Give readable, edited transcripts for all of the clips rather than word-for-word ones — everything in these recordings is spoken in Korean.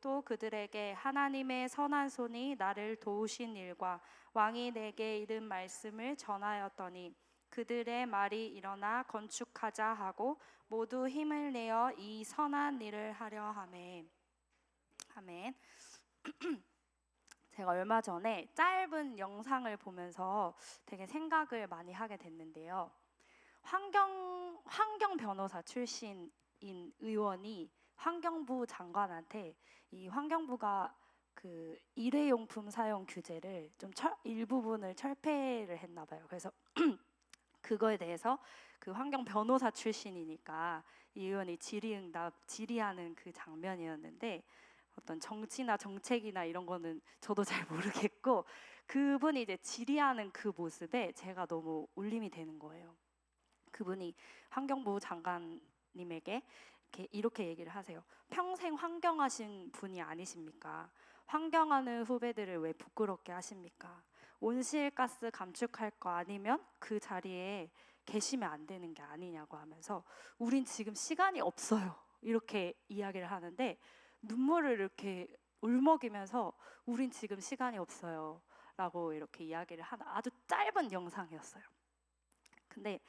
또 그들에게 하나님의 선한 손이 나를 도우신 일과 왕이 내게 이른 말씀을 전하였더니 그들의 말이 일어나 건축하자 하고 모두 힘을 내어 이 선한 일을 하려 하매. 아멘. 제가 얼마 전에 짧은 영상을 보면서 되게 생각을 많이 하게 됐는데요. 환경 변호사 출신인 의원이 환경부 장관한테 이 환경부가 그 일회용품 사용 규제를 좀 일부분을 철폐를 했나 봐요. 그래서 그거에 대해서 그 환경 변호사 출신이니까 이 의원이 질의응답 질의하는 그 장면이었는데, 어떤 정치나 정책이나 이런 거는 저도 잘 모르겠고 그분이 이제 질의하는 그 모습에 제가 너무 울림이 되는 거예요. 그분이 환경부 장관님에게 이렇게 얘기를 하세요. 평생 환경하신 분이 아니십니까? 환경하는 후배들을 왜 부끄럽게 하십니까? 온실가스 감축할 거 아니면 그 자리에 계시면 안 되는 게 아니냐고 하면서 우린 지금 시간이 없어요. 이렇게 이야기를 하는데 눈물을 이렇게 울먹이면서 우린 지금 시간이 없어요 라고 이렇게 이야기를 하는 아주 짧은 영상이었어요. 근데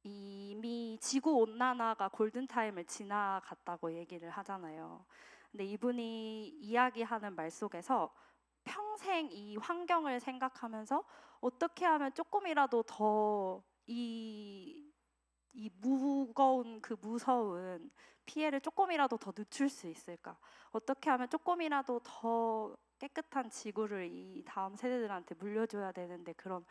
이미 지구 온난화가 골든타임을 지나갔다고 얘기를 하잖아요. 근데 이분이 이야기하는 말 속에서 평생 이 환경을 생각하면서 어떻게 하면 조금이라도 더 이 무거운 그 무서운 피해를 조금이라도 더 늦출 수 있을까? 어떻게 하면 조금이라도 더 깨끗한 지구를 이 다음 세대들한테 물려줘야 되는데 그런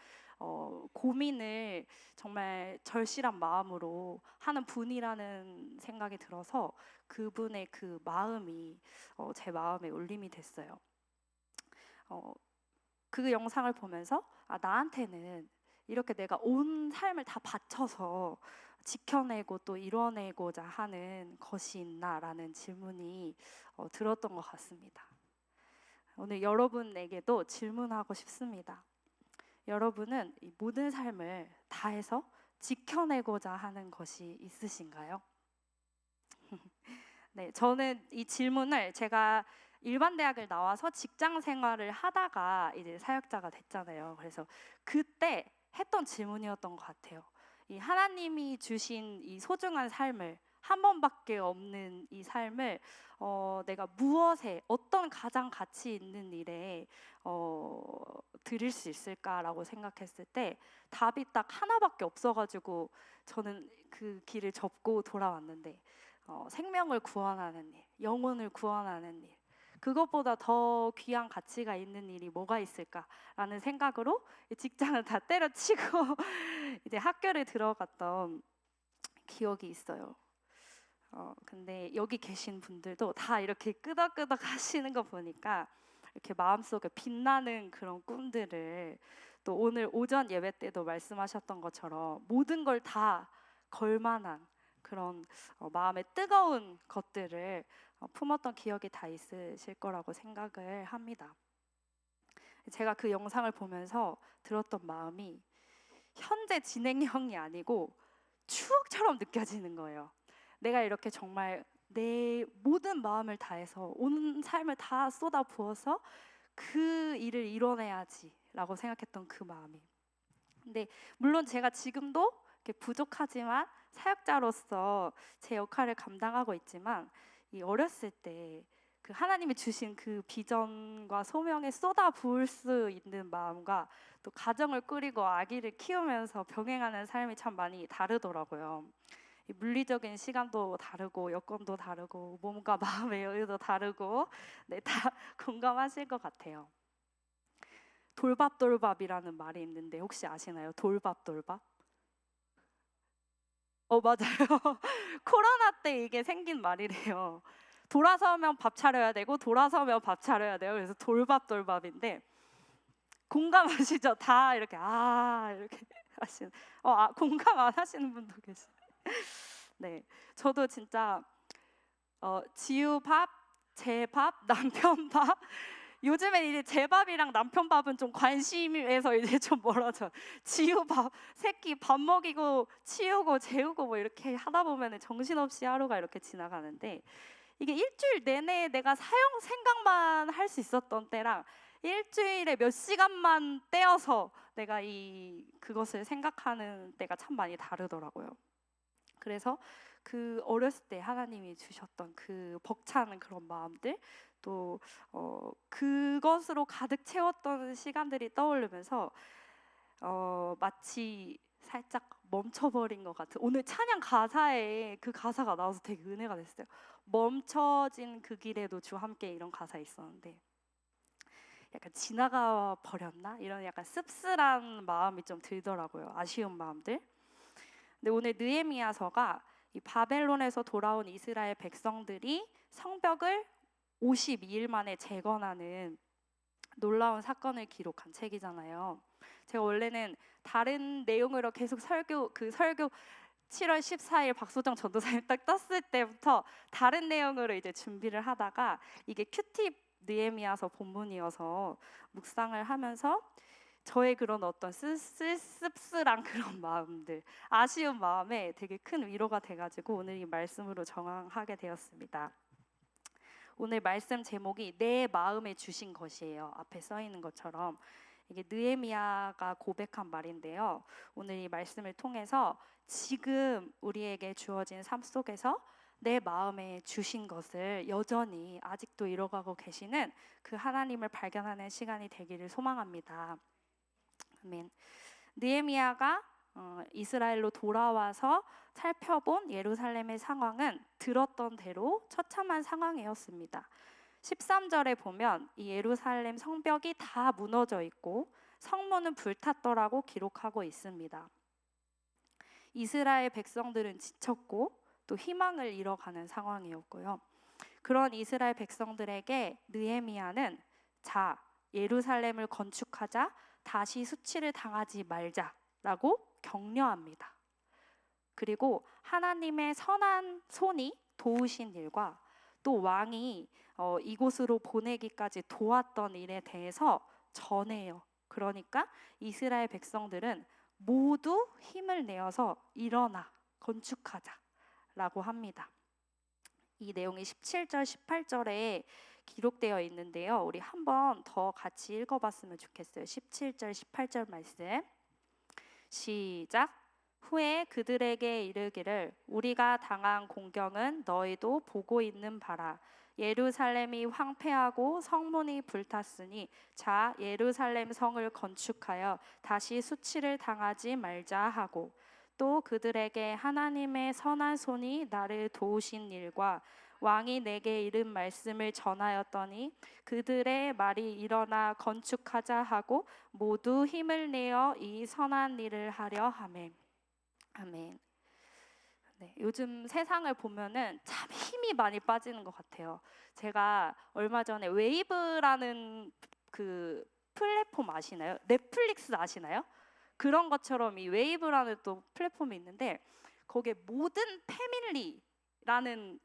고민을 정말 절실한 마음으로 하는 분이라는 생각이 들어서 그분의 그 마음이 제 마음에 울림이 됐어요. 그 영상을 보면서 나한테는 이렇게 내가 온 삶을 다 바쳐서 지켜내고 또 이뤄내고자 하는 것이 있나라는 질문이 들었던 것 같습니다. 오늘 여러분에게도 질문하고 싶습니다. 여러분은 이 모든 삶을 다해서 지켜내고자 하는 것이 있으신가요? 네, 저는 이 질문을 제가 일반 대학을 나와서 직장 생활을 하다가 이제 사역자가 됐잖아요. 그래서 그때 했던 질문이었던 것 같아요. 이 하나님이 주신 이 소중한 삶을 한 번밖에 없는 이 삶을 내가 무엇에 어떤 가장 가치 있는 일에 드릴 수 있을까라고 생각했을 때 답이 딱 하나밖에 없어가지고 저는 그 길을 접고 돌아왔는데 생명을 구원하는 일, 영혼을 구원하는 일, 그것보다 더 귀한 가치가 있는 일이 뭐가 있을까라는 생각으로 직장을 다 때려치고 이제 학교를 들어갔던 기억이 있어요. 근데 여기 계신 분들도 다 이렇게 끄덕끄덕 하시는 거 보니까 이렇게 마음속에 빛나는 그런 꿈들을, 또 오늘 오전 예배 때도 말씀하셨던 것처럼 모든 걸 다 걸만한 그런 마음의 뜨거운 것들을 품었던 기억이 다 있으실 거라고 생각을 합니다. 제가 그 영상을 보면서 들었던 마음이 현재 진행형이 아니고 추억처럼 느껴지는 거예요. 내가 이렇게 정말 내 모든 마음을 다해서 온 삶을 다 쏟아 부어서 그 일을 이뤄내야지 라고 생각했던 그 마음이. 근데 물론 제가 지금도 이렇게 부족하지만 사역자로서 제 역할을 감당하고 있지만, 이 어렸을 때 그 하나님이 주신 그 비전과 소명에 쏟아 부을 수 있는 마음과 또 가정을 꾸리고 아기를 키우면서 병행하는 삶이 참 많이 다르더라고요. 이 물리적인 시간도 다르고 여건도 다르고 몸과 마음의 여유도 다르고, 네, 다 공감하실 것 같아요. 돌밥돌밥이라는 말이 있는데 혹시 아시나요? 돌밥돌밥? 맞아요. 코로나 때 이게 생긴 말이래요. 돌아서면 밥 차려야 되고 돌아서면 밥 차려야 돼요. 그래서 돌밥돌밥인데 공감하시죠? 다 이렇게 이렇게 하시는. 공감 안 하시는 분도 계시. 네, 저도 진짜 지우 밥, 제 밥, 남편 밥. 요즘에 이제 제 밥이랑 남편 밥은 좀 관심에서 이제 좀 멀어져. 지우 밥, 새끼 밥 먹이고 치우고 재우고 뭐 이렇게 하다 보면 정신없이 하루가 이렇게 지나가는데, 이게 일주일 내내 내가 사형 생각만 할 수 있었던 때랑 일주일에 몇 시간만 떼어서 내가 그것을 생각하는 때가 참 많이 다르더라고요. 그래서 그 어렸을 때 하나님이 주셨던 그 벅찬 그런 마음들, 또 그것으로 가득 채웠던 시간들이 떠오르면서 마치 살짝 멈춰버린 것 같은, 오늘 찬양 가사에 그 가사가 나와서 되게 은혜가 됐어요. 멈춰진 그 길에도 주 함께, 이런 가사 있었는데 약간 지나가 버렸나? 이런 약간 씁쓸한 마음이 좀 들더라고요. 아쉬운 마음들. 근데 오늘 느헤미야서가 이 바벨론에서 돌아온 이스라엘 백성들이 성벽을 52일 만에 재건하는 놀라운 사건을 기록한 책이잖아요. 제가 원래는 다른 내용으로 계속 설교 7월 14일 박소정 전도사님 딱 떴을 때부터 다른 내용으로 이제 준비를 하다가 이게 큐팁 느헤미야서 본문이어서 묵상을 하면서 저의 그런 어떤 씁쓸한 그런 마음들, 아쉬운 마음에 되게 큰 위로가 돼가지고 오늘 이 말씀으로 정황하게 되었습니다. 오늘 말씀 제목이 내 마음에 주신 것이에요. 앞에 써 있는 것처럼 이게 느헤미야가 고백한 말인데요. 오늘 이 말씀을 통해서 지금 우리에게 주어진 삶 속에서 내 마음에 주신 것을 여전히 아직도 이뤄가고 계시는 그 하나님을 발견하는 시간이 되기를 소망합니다. 아멘. 느헤미야가 이스라엘로 돌아와서 살펴본 예루살렘의 상황은 들었던 대로 처참한 상황이었습니다. 13절에 보면 이 예루살렘 성벽이 다 무너져 있고 성문은 불탔더라고 기록하고 있습니다. 이스라엘 백성들은 지쳤고 또 희망을 잃어가는 상황이었고요. 그런 이스라엘 백성들에게 느헤미야는 자, 예루살렘을 건축하자, 다시 수치를 당하지 말자라고 격려합니다. 그리고 하나님의 선한 손이 도우신 일과 또 왕이 이곳으로 보내기까지 도왔던 일에 대해서 전해요. 그러니까 이스라엘 백성들은 모두 힘을 내어서 일어나 건축하자라고 합니다. 이 내용이 17절, 18절에 기록되어 있는데요. 우리 한 번 더 같이 읽어봤으면 좋겠어요. 17절, 18절 말씀 시작. 후에 그들에게 이르기를 우리가 당한 공경은 너희도 보고 있는 바라. 예루살렘이 황폐하고 성문이 불탔으니 자, 예루살렘 성을 건축하여 다시 수치를 당하지 말자 하고, 또 그들에게 하나님의 선한 손이 나를 도우신 일과 왕이 내게 이른 말씀을 전하였더니 그들의 말이 일어나 건축하자 하고 모두 힘을 내어 이 선한 일을 하려 하매. 아멘. 네, 요즘 세상을 보면은 참 힘이 많이 빠지는 것 같아요. 제가 얼마 전에 웨이브라는 그 플랫폼 아시나요? 넷플릭스 아시나요? 그런 것처럼 이 웨이브라는 또 플랫폼이 있는데 거기에 모든 패밀리라는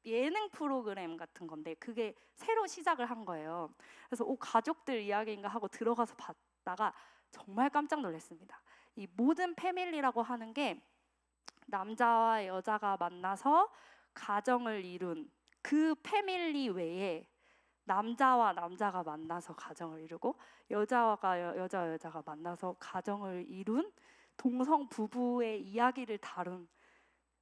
예능 프로그램 같은 건데 그게 새로 시작을 한 거예요. 그래서 가족들 이야기인가 하고 들어가서 봤다가 정말 깜짝 놀랐습니다. 이 모든 패밀리라고 하는 게 남자와 여자가 만나서 가정을 이룬 그 패밀리 외에 남자와 남자가 만나서 가정을 이루고 여자가 만나서 가정을 이룬 동성 부부의 이야기를 다룬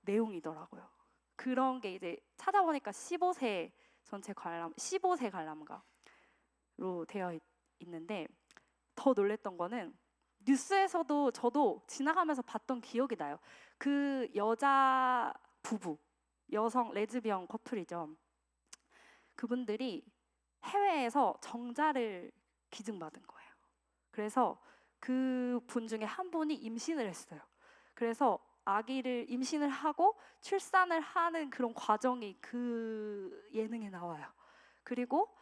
내용이더라고요. 그런 게 이제 찾아보니까 15세 전체 관람, 15세 관람가로 되어 있는데 더 놀랬던 거는 뉴스에서도 저도 지나가면서 봤던 기억이 나요. 그 여자 부부, 여성 레즈비언 커플이죠. 그분들이 해외에서 정자를 기증받은 거예요. 그래서 그 분 중에 한 분이 임신을 했어요. 그래서 아기를 임신을 하고 출산을 하는 그런 과정이 그 예능에 나와요. 그리고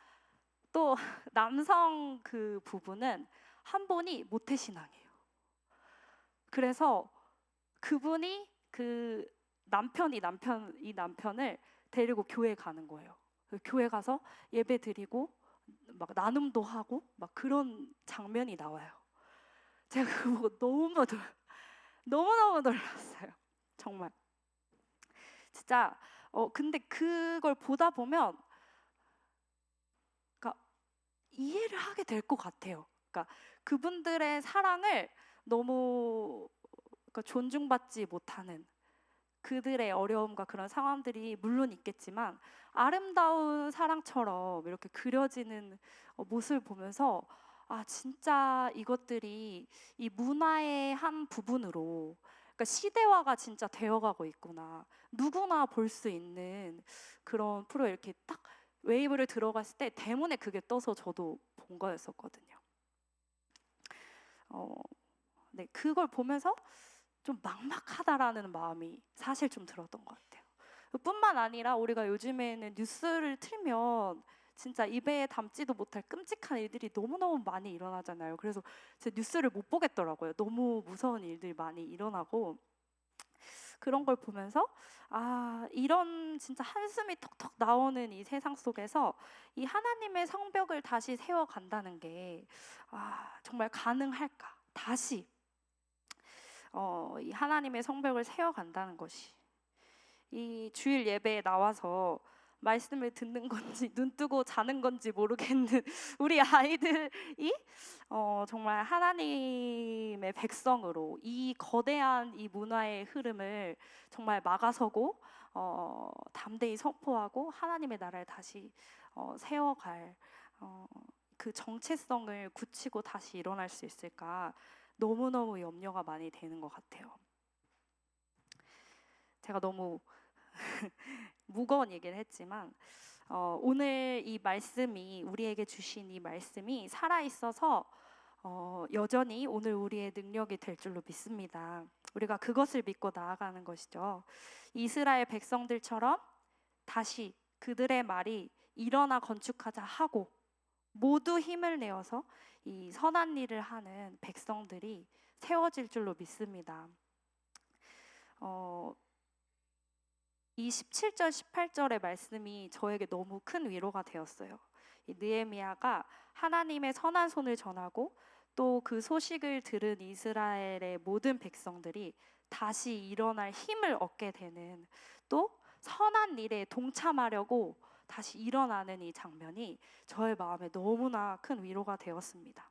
또 남성 그 부부는 한 분이 모태신앙이에요. 그래서 그분이 이 남편을 데리고 교회 가는 거예요. 교회 가서 예배 드리고 막 나눔도 하고 막 그런 장면이 나와요. 제가 그거 너무너무 놀랐어요. 정말 진짜 근데 그걸 보다 보면 그러니까 이해를 하게 될 것 같아요. 그러니까 그분들의 사랑을 너무 그러니까 존중받지 못하는 그들의 어려움과 그런 상황들이 물론 있겠지만 아름다운 사랑처럼 이렇게 그려지는 모습을 보면서 아 진짜 이것들이 이 문화의 한 부분으로 그러니까 시대화가 진짜 되어가고 있구나. 누구나 볼 수 있는 그런 프로에 이렇게 딱 웨이브를 들어갔을 때 대문에 그게 떠서 저도 본 거였었거든요. 네, 그걸 보면서 좀 막막하다라는 마음이 사실 좀 들었던 것 같아요. 뿐만 아니라 우리가 요즘에는 뉴스를 틀면 진짜 입에 담지도 못할 끔찍한 일들이 너무너무 많이 일어나잖아요. 그래서 제 뉴스를 못 보겠더라고요. 너무 무서운 일들이 많이 일어나고 그런 걸 보면서 아 이런 진짜 한숨이 턱턱 나오는 이 세상 속에서 이 하나님의 성벽을 다시 세워간다는 게 정말 가능할까? 다시 이 하나님의 성벽을 세워간다는 것이 이 주일 예배에 나와서 말씀을 듣는 건지 눈 뜨고 자는 건지 모르겠는 우리 아이들이 정말 하나님의 백성으로 이 거대한 이 문화의 흐름을 정말 막아서고 담대히 선포하고 하나님의 나라를 다시 세워갈 그 정체성을 굳히고 다시 일어날 수 있을까 너무너무 염려가 많이 되는 것 같아요. 제가 너무 무거운 얘기를 했지만 오늘 이 말씀이 우리에게 주신 이 말씀이 살아있어서 여전히 오늘 우리의 능력이 될 줄로 믿습니다. 우리가 그것을 믿고 나아가는 것이죠. 이스라엘 백성들처럼 다시 그들의 말이 일어나 건축하자 하고 모두 힘을 내어서 이 선한 일을 하는 백성들이 세워질 줄로 믿습니다. 이 17절 18절의 말씀이 저에게 너무 큰 위로가 되었어요. 이 느헤미야가 하나님의 선한 손을 전하고 또 그 소식을 들은 이스라엘의 모든 백성들이 다시 일어날 힘을 얻게 되는 또 선한 일에 동참하려고 다시 일어나는 이 장면이 저의 마음에 너무나 큰 위로가 되었습니다.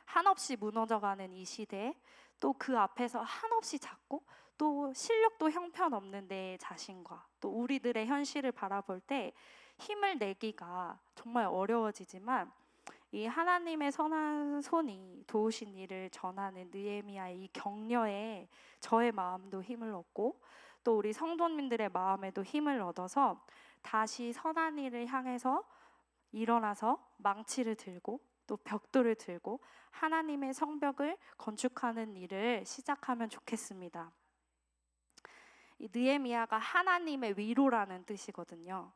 한없이 무너져가는 이 시대에 또 그 앞에서 한없이 작고 또 실력도 형편없는 내 자신과 또 우리들의 현실을 바라볼 때 힘을 내기가 정말 어려워지지만 이 하나님의 선한 손이 도우신 일을 전하는 느헤미야의 이 격려에 저의 마음도 힘을 얻고 또 우리 성도님들의 마음에도 힘을 얻어서 다시 선한 일을 향해서 일어나서 망치를 들고 또 벽돌을 들고 하나님의 성벽을 건축하는 일을 시작하면 좋겠습니다. 이 느헤미야가 하나님의 위로라는 뜻이거든요.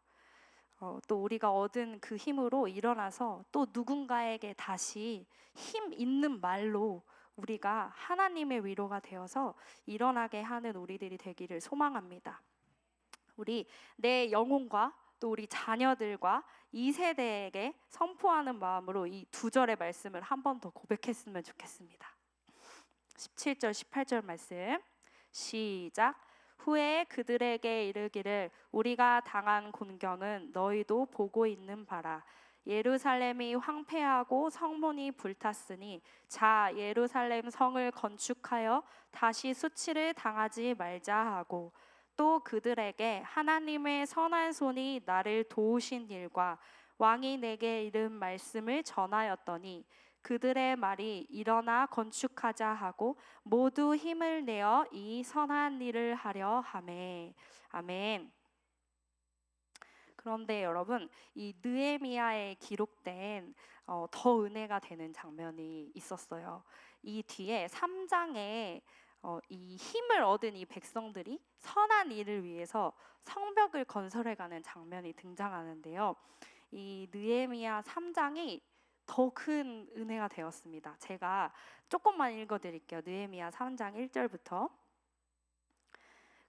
또 우리가 얻은 그 힘으로 일어나서 또 누군가에게 다시 힘 있는 말로 우리가 하나님의 위로가 되어서 일어나게 하는 우리들이 되기를 소망합니다. 우리 내 영혼과 또 우리 자녀들과 이 세대에게 선포하는 마음으로 이 두 절의 말씀을 한 번 더 고백했으면 좋겠습니다. 17절 18절 말씀 시작. 후에 그들에게 이르기를 우리가 당한 곤경은 너희도 보고 있는 바라. 예루살렘이 황폐하고 성문이 불탔으니 자 예루살렘 성을 건축하여 다시 수치를 당하지 말자 하고 또 그들에게 하나님의 선한 손이 나를 도우신 일과 왕이 내게 이른 말씀을 전하였더니 그들의 말이 일어나 건축하자 하고 모두 힘을 내어 이 선한 일을 하려 하매. 아멘. 그런데 여러분 이 느헤미야에 기록된 더 은혜가 되는 장면이 있었어요. 이 뒤에 3장에 이 힘을 얻은 이 백성들이 선한 일을 위해서 성벽을 건설해가는 장면이 등장하는데요. 이 느헤미야 3장이 더 큰 은혜가 되었습니다. 제가 조금만 읽어드릴게요. 느헤미야 3장 1절부터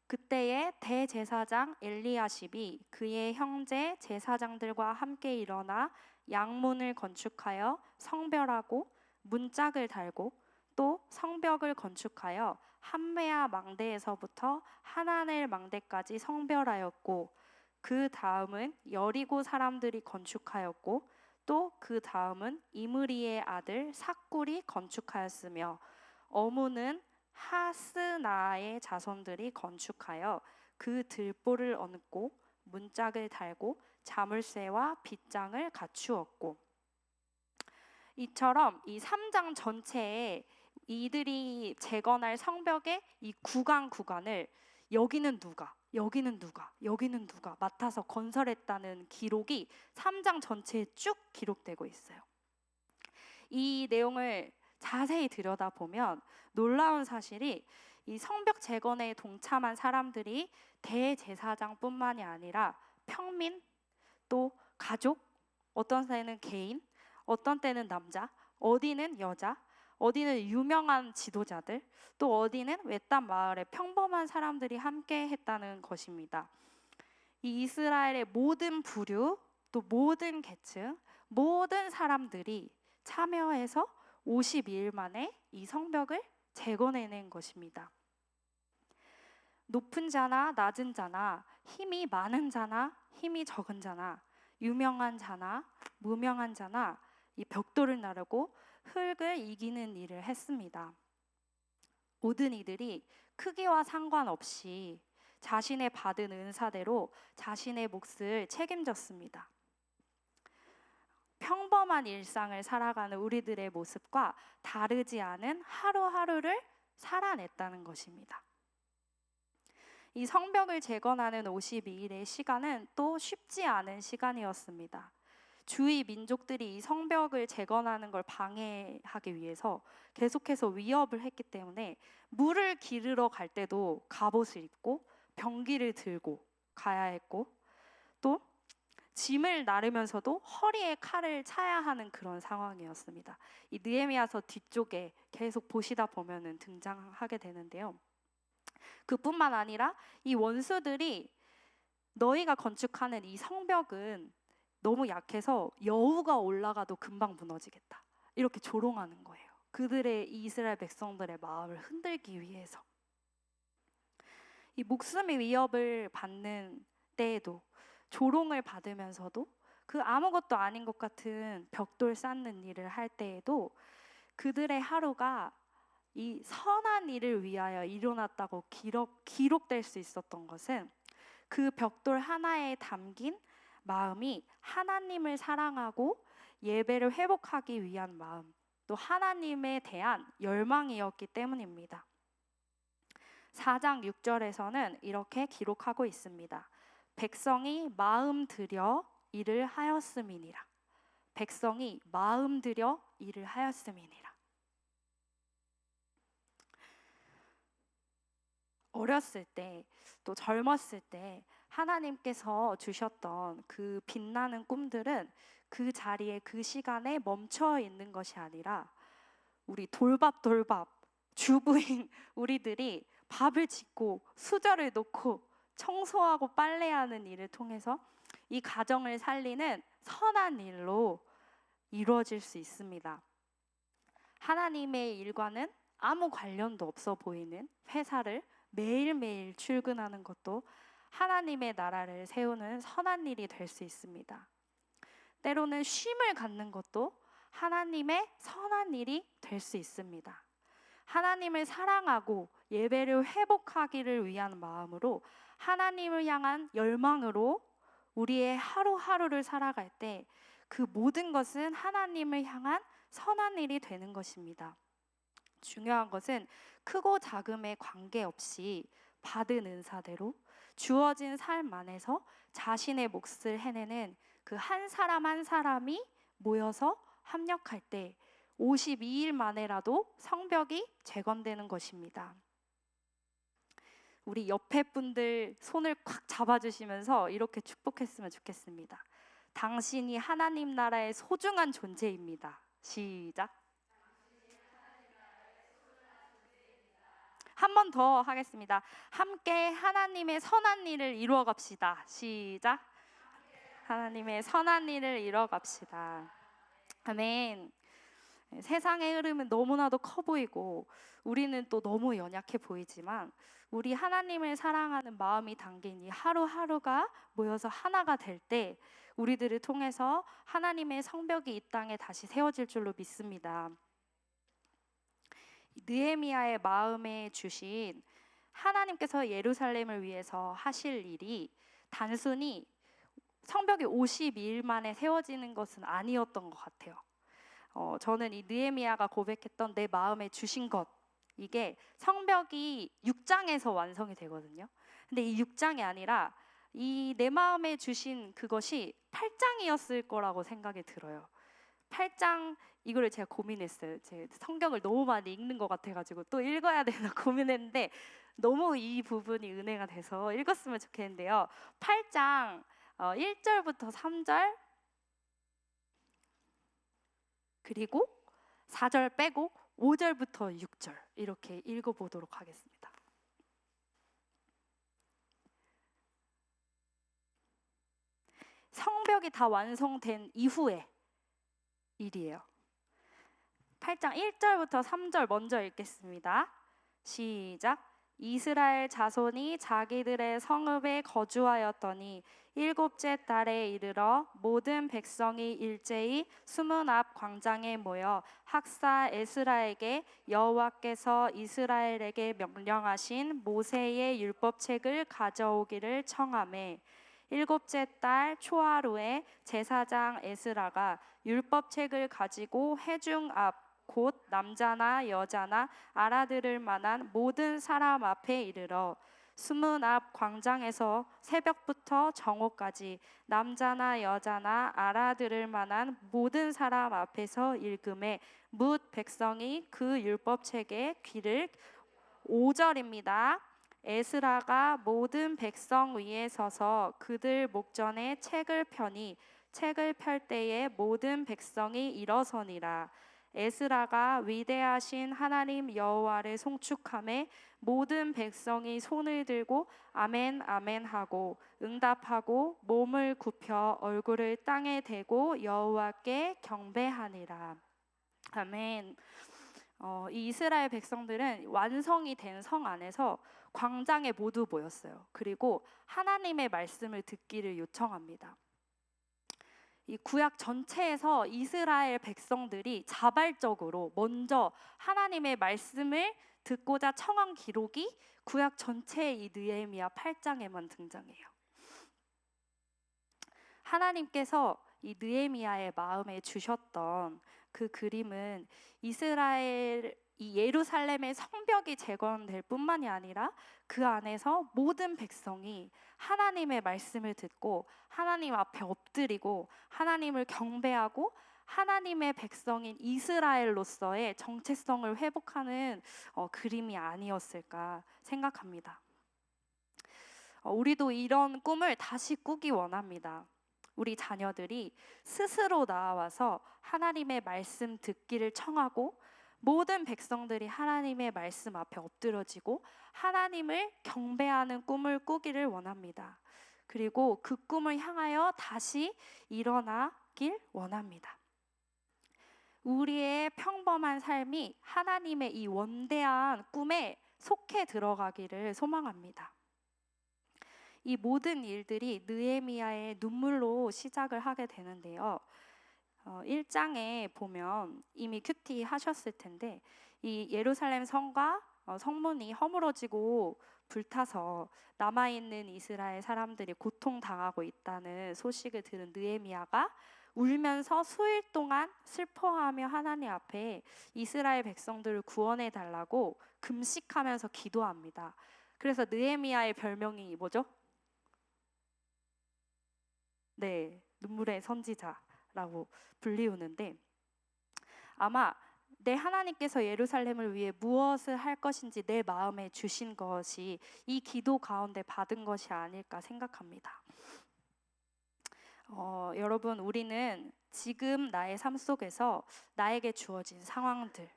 그때에 대제사장 엘리야십이 그의 형제 제사장들과 함께 일어나 양문을 건축하여 성별하고 문짝을 달고 또 성벽을 건축하여 함메아 망대에서부터 하나넬 망대까지 성별하였고, 그 다음은 여리고 사람들이 건축하였고, 또 그 다음은 이므리의 아들 삭굴이 건축하였으며, 어무는 하스나의 자손들이 건축하여 그 들보를 얹고 문짝을 달고 자물쇠와 빗장을 갖추었고. 이처럼 이 3장 전체에 이들이 재건할 성벽의 이 구간을 여기는 누가, 여기는 누가, 여기는 누가 맡아서 건설했다는 기록이 3장 전체에 쭉 기록되고 있어요. 이 내용을 자세히 들여다보면 놀라운 사실이, 이 성벽 재건에 동참한 사람들이 대제사장뿐만이 아니라 평민, 또 가족, 어떤 때는 개인, 어떤 때는 남자, 어디는 여자, 어디는 유명한 지도자들, 또 어디는 외딴 마을의 평범한 사람들이 함께 했다는 것입니다. 이 이스라엘의 모든 부류, 또 모든 계층, 모든 사람들이 참여해서 52일 만에 이 성벽을 재건해낸 것입니다. 높은 자나 낮은 자나, 힘이 많은 자나 힘이 적은 자나, 유명한 자나 무명한 자나 이 벽돌을 나르고 흙을 이기는 일을 했습니다. 모든 이들이 크기와 상관없이 자신의 받은 은사대로 자신의 몫을 책임졌습니다. 평범한 일상을 살아가는 우리들의 모습과 다르지 않은 하루하루를 살아냈다는 것입니다. 이 성벽을 재건하는 52일의 시간은 또 쉽지 않은 시간이었습니다. 주위 민족들이 이 성벽을 재건하는 걸 방해하기 위해서 계속해서 위협을 했기 때문에 물을 기르러 갈 때도 갑옷을 입고 병기를 들고 가야 했고, 또 짐을 나르면서도 허리에 칼을 차야 하는 그런 상황이었습니다. 이 느헤미야서 뒤쪽에 계속 보시다 보면은 등장하게 되는데요. 그뿐만 아니라 이 원수들이 너희가 건축하는 이 성벽은 너무 약해서 여우가 올라가도 금방 무너지겠다, 이렇게 조롱하는 거예요. 그들의 이스라엘 백성들의 마음을 흔들기 위해서. 이 목숨의 위협을 받는 때에도, 조롱을 받으면서도, 그 아무것도 아닌 것 같은 벽돌 쌓는 일을 할 때에도 그들의 하루가 이 선한 일을 위하여 일어났다고 기록될 수 있었던 것은, 그 벽돌 하나에 담긴 마음이 하나님을 사랑하고 예배를 회복하기 위한 마음, 또 하나님에 대한 열망이었기 때문입니다. 4장 6절에서는 이렇게 기록하고 있습니다. 백성이 마음 들여 일을 하였음이니라. 백성이 마음 들여 일을 하였음이니라. 어렸을 때, 또 젊었을 때 하나님께서 주셨던 그 빛나는 꿈들은 그 자리에, 그 시간에 멈춰 있는 것이 아니라 우리 돌밥 주부인 우리들이 밥을 짓고 수저를 놓고 청소하고 빨래하는 일을 통해서 이 가정을 살리는 선한 일로 이루어질 수 있습니다. 하나님의 일과는 아무 관련도 없어 보이는 회사를 매일매일 출근하는 것도 하나님의 나라를 세우는 선한 일이 될 수 있습니다. 때로는 쉼을 갖는 것도 하나님의 선한 일이 될 수 있습니다. 하나님을 사랑하고 예배를 회복하기를 위한 마음으로, 하나님을 향한 열망으로 우리의 하루하루를 살아갈 때 그 모든 것은 하나님을 향한 선한 일이 되는 것입니다. 중요한 것은 크고 작음에 관계없이 받은 은사대로 주어진 삶 안에서 자신의 몫을 해내는 그 한 사람 한 사람이 모여서 합력할 때 52일 만에라도 성벽이 재건되는 것입니다. 우리 옆에 분들 손을 꽉 잡아주시면서 이렇게 축복했으면 좋겠습니다. 당신이 하나님 나라의 소중한 존재입니다. 시작. 한 번 더 하겠습니다. 함께 하나님의 선한 일을 이루어 갑시다. 시작. 하나님의 선한 일을 이루어 갑시다. 아멘. 세상의 흐름은 너무나도 커 보이고 우리는 또 너무 연약해 보이지만 우리 하나님을 사랑하는 마음이 담긴 이 하루하루가 모여서 하나가 될 때 우리들을 통해서 하나님의 성벽이 이 땅에 다시 세워질 줄로 믿습니다. 느헤미야의 마음에 주신 하나님께서 예루살렘을 위해서 하실 일이 단순히 성벽이 52일 만에 세워지는 것은 아니었던 것 같아요. 저는 이 느헤미야가 고백했던 내 마음에 주신 것, 이게 성벽이 6장에서 완성이 되거든요. 근데 이 6장이 아니라 이 내 마음에 주신 그것이 8장이었을 거라고 생각이 들어요. 8장, 이거를 제가 고민했어요. 제 성경을 너무 많이 읽는 것 같아가지고 또 읽어야 되나 고민했는데 너무 이 부분이 은혜가 돼서 읽었으면 좋겠는데요. 8장 1절부터 3절 그리고 4절 빼고 5절부터 6절 이렇게 읽어보도록 하겠습니다. 성벽이 다 완성된 이후의 일이에요. 8장 1절부터 3절 먼저 읽겠습니다. 시작. 이스라엘 자손이 자기들의 성읍에 거주하였더니 7째 달에 이르러 모든 백성이 일제히 수문 앞 광장에 모여 학사 에스라에게 여호와께서 이스라엘에게 명령하신 모세의 율법책을 가져오기를 청하매 7째 달 초하루에 제사장 에스라가 율법책을 가지고 회중 앞 곧 남자나 여자나 알아들을 만한 모든 사람 앞에 이르러 수문 앞 광장에서 새벽부터 정오까지 남자나 여자나 알아들을 만한 모든 사람 앞에서 읽음에 뭇 백성이 그 율법책에 귀를 5절입니다. 에스라가 모든 백성 위에 서서 그들 목전에 책을 펴니 책을 펼 때에 모든 백성이 일어서니라. 에스라가 위대하신 하나님 여호와를 송축하매 모든 백성이 손을 들고 아멘 아멘 하고 응답하고 몸을 굽혀 얼굴을 땅에 대고 여호와께 경배하니라. 아멘. 이 이스라엘 백성들은 완성이 된 성 안에서 광장에 모두 모였어요. 그리고 하나님의 말씀을 듣기를 요청합니다. 이 구약 전체에서 이스라엘 백성들이 자발적으로 먼저 하나님의 말씀을 듣고자 청한 기록이 구약 전체의 이 느헤미야 8장에만 등장해요. 하나님께서 이 느헤미야의 마음에 주셨던 그 그림은 이스라엘 이 예루살렘의 성벽이 재건될 뿐만이 아니라 그 안에서 모든 백성이 하나님의 말씀을 듣고 하나님 앞에 엎드리고 하나님을 경배하고 하나님의 백성인 이스라엘로서의 정체성을 회복하는 그림이 아니었을까 생각합니다. 우리도 이런 꿈을 다시 꾸기 원합니다. 우리 자녀들이 스스로 나와서 하나님의 말씀 듣기를 청하고 모든 백성들이 하나님의 말씀 앞에 엎드려지고 하나님을 경배하는 꿈을 꾸기를 원합니다. 그리고 그 꿈을 향하여 다시 일어나길 원합니다. 우리의 평범한 삶이 하나님의 이 원대한 꿈에 속해 들어가기를 소망합니다. 이 모든 일들이 느헤미야의 눈물로 시작을 하게 되는데요. 1장에 보면 이미 큐티 하셨을 텐데 이 예루살렘 성과 성문이 허물어지고 불타서 남아있는 이스라엘 사람들이 고통당하고 있다는 소식을 들은 느헤미야가 울면서 수일 동안 슬퍼하며 하나님 앞에 이스라엘 백성들을 구원해 달라고 금식하면서 기도합니다. 그래서 느헤미야의 별명이 뭐죠? 네, 눈물의 선지자라고 불리우는데 아마 내 하나님께서 예루살렘을 위해 무엇을 할 것인지 내 마음에 주신 것이 이 기도 가운데 받은 것이 아닐까 생각합니다. 여러분, 우리는 지금 나의 삶 속에서 나에게 주어진 상황들,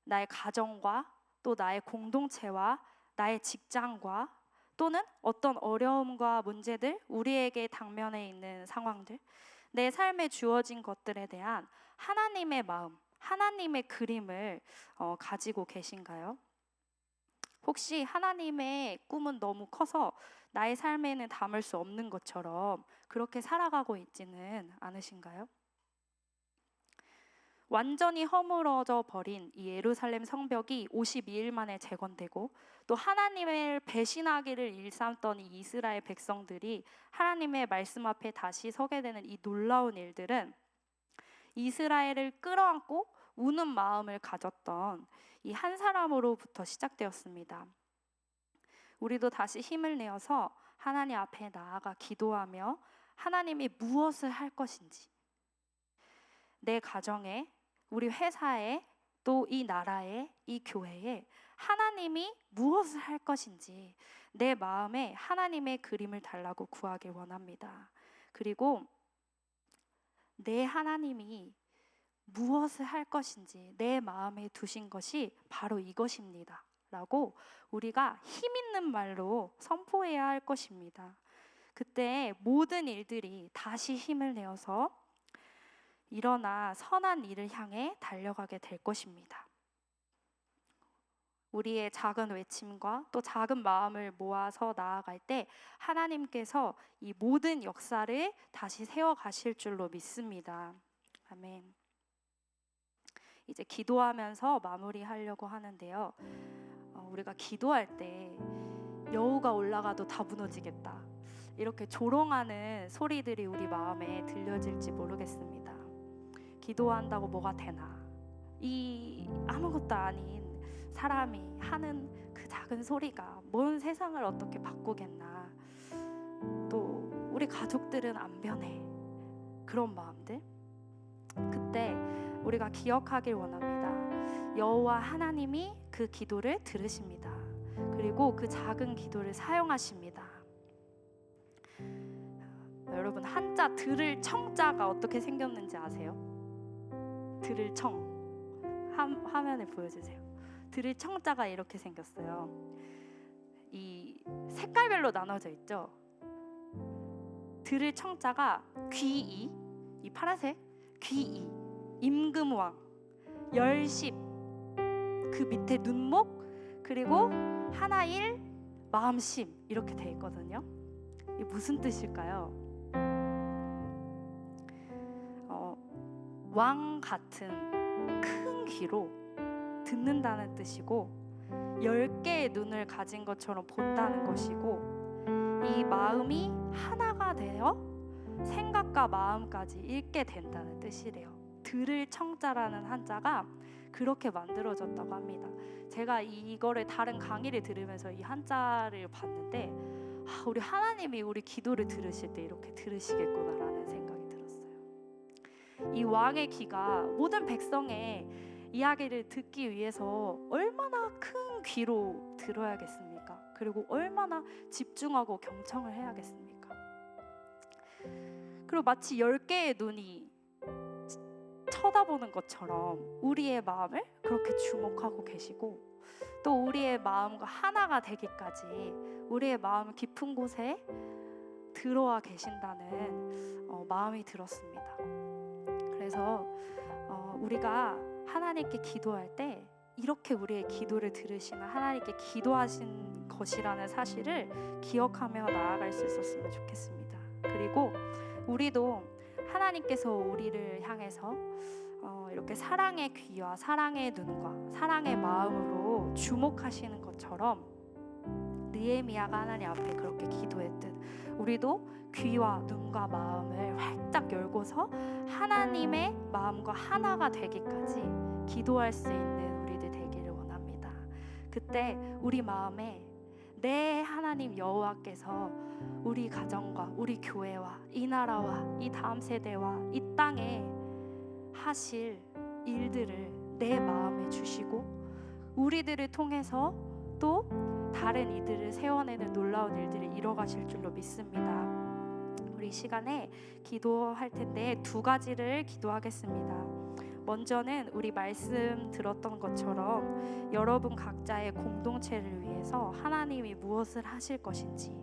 나의 가정과 또 나의 공동체와 나의 직장과 또는 어떤 어려움과 문제들, 우리에게 당면에 있는 상황들, 내 삶에 주어진 것들에 대한 하나님의 마음, 하나님의 그림을 가지고 계신가요? 혹시 하나님의 꿈은 너무 커서 나의 삶에는 담을 수 없는 것처럼 그렇게 살아가고 있지는 않으신가요? 완전히 허물어져 버린 이 예루살렘 성벽이 52일 만에 재건되고, 또 하나님을 배신하기를 일삼던 이 이스라엘 백성들이 하나님의 말씀 앞에 다시 서게 되는 이 놀라운 일들은 이스라엘을 끌어안고 우는 마음을 가졌던 이 한 사람으로부터 시작되었습니다. 우리도 다시 힘을 내어서 하나님 앞에 나아가 기도하며 하나님이 무엇을 할 것인지, 내 가정에, 우리 회사에, 또 이 나라에, 이 교회에 하나님이 무엇을 할 것인지 내 마음에 하나님의 그림을 달라고 구하길 원합니다. 그리고 내 하나님이 무엇을 할 것인지 내 마음에 두신 것이 바로 이것입니다 라고 우리가 힘 있는 말로 선포해야 할 것입니다. 그때 모든 일들이 다시 힘을 내어서 일어나 선한 일을 향해 달려가게 될 것입니다. 우리의 작은 외침과 또 작은 마음을 모아서 나아갈 때 하나님께서 이 모든 역사를 다시 세워가실 줄로 믿습니다. 아멘. 이제 기도하면서 마무리하려고 하는데요. 우리가 기도할 때 여우가 올라가도 다 무너지겠다, 이렇게 조롱하는 소리들이 우리 마음에 들려질지 모르겠습니다. 기도한다고 뭐가 되나, 이 아무것도 아닌 사람이 하는 그 작은 소리가 뭔 세상을 어떻게 바꾸겠나, 또 우리 가족들은 안 변해, 그런 마음들. 그때 우리가 기억하길 원합니다. 여호와 하나님이 그 기도를 들으십니다. 그리고 그 작은 기도를 사용하십니다. 여러분, 한자 들을 청자가 어떻게 생겼는지 아세요? 들을 청, 화면에 보여주세요. 들을 청자가 이렇게 생겼어요. 이 색깔별로 나눠져 있죠. 들을 청자가 귀이, 이 파란색 귀이, 임금왕, 열십, 그 밑에 눈목, 그리고 하나일, 마음심, 이렇게 돼 있거든요. 이게 무슨 뜻일까요? 왕 같은 큰 귀로 듣는다는 뜻이고, 10개의 눈을 가진 것처럼 본다는 것이고, 이 마음이 하나가 되어 생각과 마음까지 읽게 된다는 뜻이래요. 들을 청자라는 한자가 그렇게 만들어졌다고 합니다. 제가 이거를 다른 강의를 들으면서 이 한자를 봤는데, 우리 하나님이 우리 기도를 들으실 때 이렇게 들으시겠구나라는 생각이 들었어요. 이 왕의 귀가 모든 백성의 이야기를 듣기 위해서 얼마나 큰 귀로 들어야겠습니까? 그리고 얼마나 집중하고 경청을 해야겠습니까? 그리고 마치 10개의 눈이 쳐다보는 것처럼 우리의 마음을 그렇게 주목하고 계시고, 또 우리의 마음과 하나가 되기까지 우리의 마음 깊은 곳에 들어와 계신다는 마음이 들었습니다. 그래서 우리가 하나님께 기도할 때 이렇게 우리의 기도를 들으시는 하나님께 기도하신 것이라는 사실을 기억하며 나아갈 수 있었으면 좋겠습니다. 그리고 우리도 하나님께서 우리를 향해서 이렇게 사랑의 귀와 사랑의 눈과 사랑의 마음으로 주목하시는 것처럼 느헤미야가 하나님 앞에 그렇게 기도했듯 우리도 귀와 눈과 마음을 활짝 열고서 하나님의 마음과 하나가 되기까지 기도할 수 있는 우리들 되기를 원합니다. 그때 우리 마음에 내 하나님 여호와께서 우리 가정과 우리 교회와 이 나라와 이 다음 세대와 이 땅에 하실 일들을 내 마음에 주시고, 우리들을 통해서 또 다른 이들을 세워내는 놀라운 일들을 이뤄가실 줄로 믿습니다. 우리 시간에 기도할 텐데 2가지를 기도하겠습니다. 먼저는 우리 말씀 들었던 것처럼 여러분 각자의 공동체를 위해서 하나님이 무엇을 하실 것인지,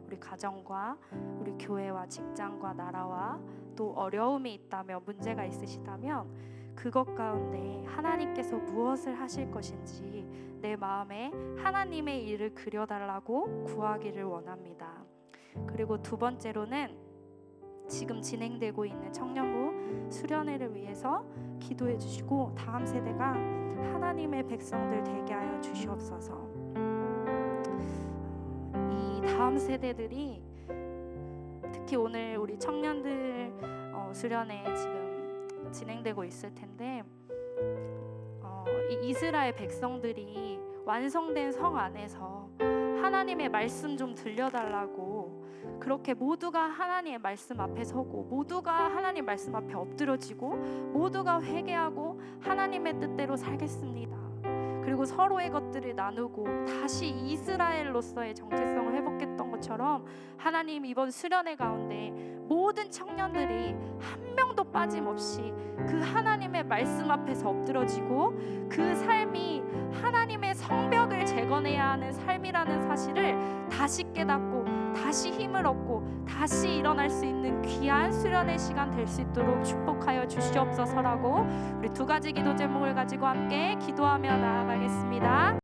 우리 가정과 우리 교회와 직장과 나라와 또 어려움이 있다면, 문제가 있으시다면 그 그것 가운데 하나님께서 무엇을 하실 것인지 내 마음에 하나님의 일을 그려달라고 구하기를 원합니다. 그리고 두 번째로는 지금 진행되고 있는 청년부 수련회를 위해서 기도해 주시고 다음 세대가 하나님의 백성들 되게 하여 주시옵소서. 이 다음 세대들이 특히 오늘 우리 청년들 수련회 지금 진행되고 있을 텐데 이 이스라엘 백성들이 완성된 성 안에서 하나님의 말씀 좀 들려달라고 그렇게 모두가 하나님의 말씀 앞에 서고 모두가 하나님 말씀 앞에 엎드려지고 모두가 회개하고 하나님의 뜻대로 살겠습니다. 그리고 서로의 것들을 나누고 다시 이스라엘로서의 정체성을 회복했던 것처럼 하나님 이번 수련회 가운데 모든 청년들이 한 명도 빠짐없이 그 하나님의 말씀 앞에서 엎드러지고 그 삶이 하나님의 성벽을 재건해야 하는 삶이라는 사실을 다시 깨닫고 다시 힘을 얻고 다시 일어날 수 있는 귀한 수련의 시간 될 수 있도록 축복하여 주시옵소서라고 우리 두 가지 기도 제목을 가지고 함께 기도하며 나아가겠습니다.